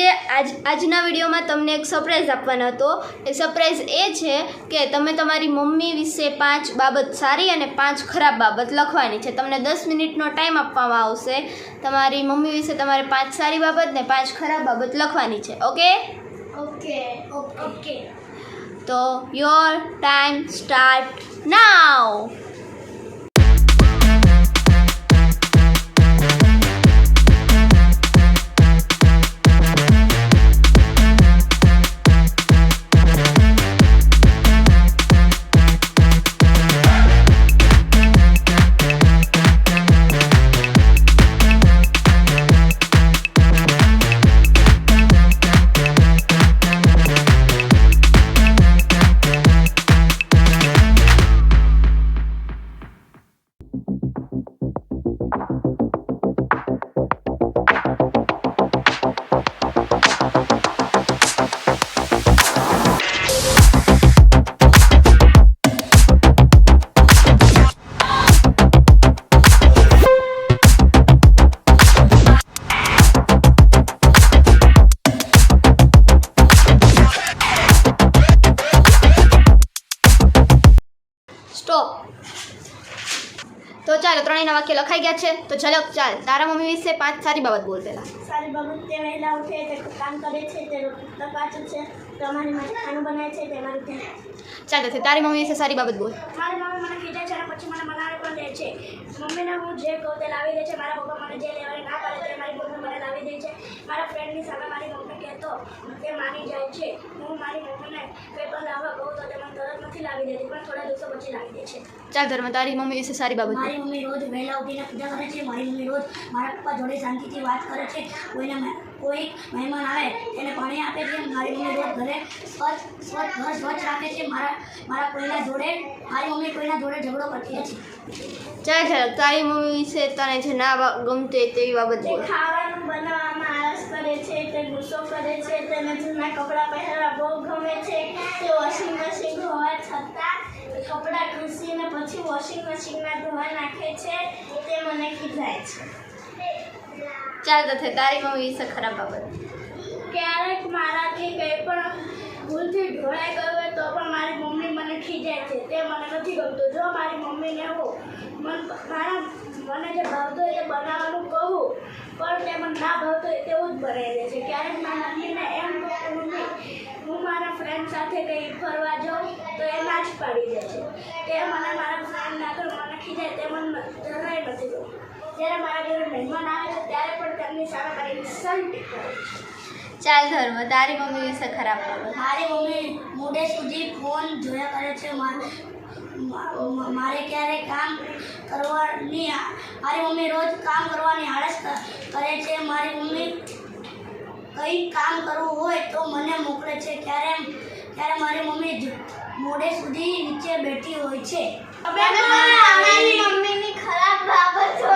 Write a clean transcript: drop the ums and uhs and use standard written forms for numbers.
આજના વિડીયોમાં તમને એક સરપ્રાઈઝ આપવાનો હતો। એ સરપ્રાઈઝ એ છે કે તમે તમારી મમ્મી વિશે 5 બાબત સારી અને 5 ખરાબ બાબત લખવાની છે। તમને 10 મિનિટનો ટાઈમ આપવામાં આવશે। તમારી મમ્મી વિશે તમારે 5 સારી બાબત ને 5 ખરાબ બાબત લખવાની છે। ઓકે ઓકે ઓકે તો your time start now. Stop. તો ચાલો ત્રણેયના વાક્ય લખાઈ ગયા છે। તો ચલો ચાલ તારા મમ્મી વિશે 5 સારી બાબત બોલ પહેલા। સારી બાબત તે વહેલા ઉઠે તે કામ કરે છે તે રોટલી કાચે છે તમારી માટે ખાવાનું બનાવે છે તે મારું ધ્યાન। ચાલ તો તારી મમ્મી વિશે સારી બાબત બોલ। મારી મમ્મી મને ખીજાય છે અને પછી મને મનાવે પણ દે છે। મમ્મીને હું જે કહું તે લાવી દે છે। મારા પપ્પા મને જે લેવાની ના પાડે તે મારી મમ્મી મને લાવી દે છે। મારા ફ્રેન્ડની સામે મારી મમ્મી કહેતો તે માની જાય છે। હું મારી મમ્મીને કંઈ પણ લાવવા કહું તો તે મને તરત નથી લાવી દેતી પણ થોડા દિવસો પછી લાવી દે છે। ચાલ ધર્મ તારી મમ્મી વિશે સારી બાબત બોલ। મારી મમ્મી રોજ વહેલા ઉઠીને પૂજા કરે છે। મારી મમ્મી રોજ મારા પપ્પા જોડે શાંતિથી વાત કરે છે। કોઈ મહેમાન આવે તેને પાણી આપે છે। મારી મમ્મી રોજ ઘરે સ્વચ્છ રાખે છે। મારી મમ્મી કોઈના જોડે ઝઘડો કરતી નથી। ચાલ ચાલ તારી મમ્મી વિશે તને જે ના ગમતી તેવી બાબત બોલ। ખાવાનું બનાવવામાં આળસ કરે છે તે ગુસ્સો કરે છે તેને જૂના કપડાં પહેરવા બહુ ગમે છે। તે વોશિંગ મશીન હોવા છતાં કપડાં ઘસીને પછી વોશિંગ મશીનમાં ધોવા નાખે છે તે મને ખીજાય છે। ચાલ તો તારી મમ્મી વિશે ખરાબ બાબત। ક્યારેક મારાથી કંઈ પણ ભૂલથી ઢોળાઈ ગયું હોય તો પણ મારી મમ્મી મને ખીજાય છે તે મને નથી ગમતું। જો મારી મમ્મીને હું મને જે ભાવતું હોય તે બનાવવાનું કહું પણ તે મને ના ભાવતું હોય તેવું જ બનાવી દે છે। ક્યારેક મારા મમ્મીને એમ કહું હું મારા ફ્રેન્ડ સાથે કંઈ ફરવા જાઉં તો એ ના જ પાડી દે છે। તે મને મારા ફ્રેન્ડ ના તો મને ખીજાય તે મને જરાય નથી ગમતું। જ્યારે મારા ઘરે મહેમાન આવે છે ત્યારે પણ તેમની સામે મારી ઇન્સલ્ટ કરે છે। ચાલ ધર્મ તારી મમ્મી વિશે ખરાબ બાબત। મારી મમ્મી મોડે સુધી ફોન જોયા કરે છે। મારે ક્યારેય કામ કરવાની મારી મમ્મી રોજ કામ કરવાની આળસ કરે છે। મારી મમ્મી કંઈ કામ કરવું હોય તો મને મોકલે છે। ક્યારે મારી મમ્મી મોડે સુધી નીચે બેઠી હોય છે। અમારી મમ્મીની ખરાબ બાબતો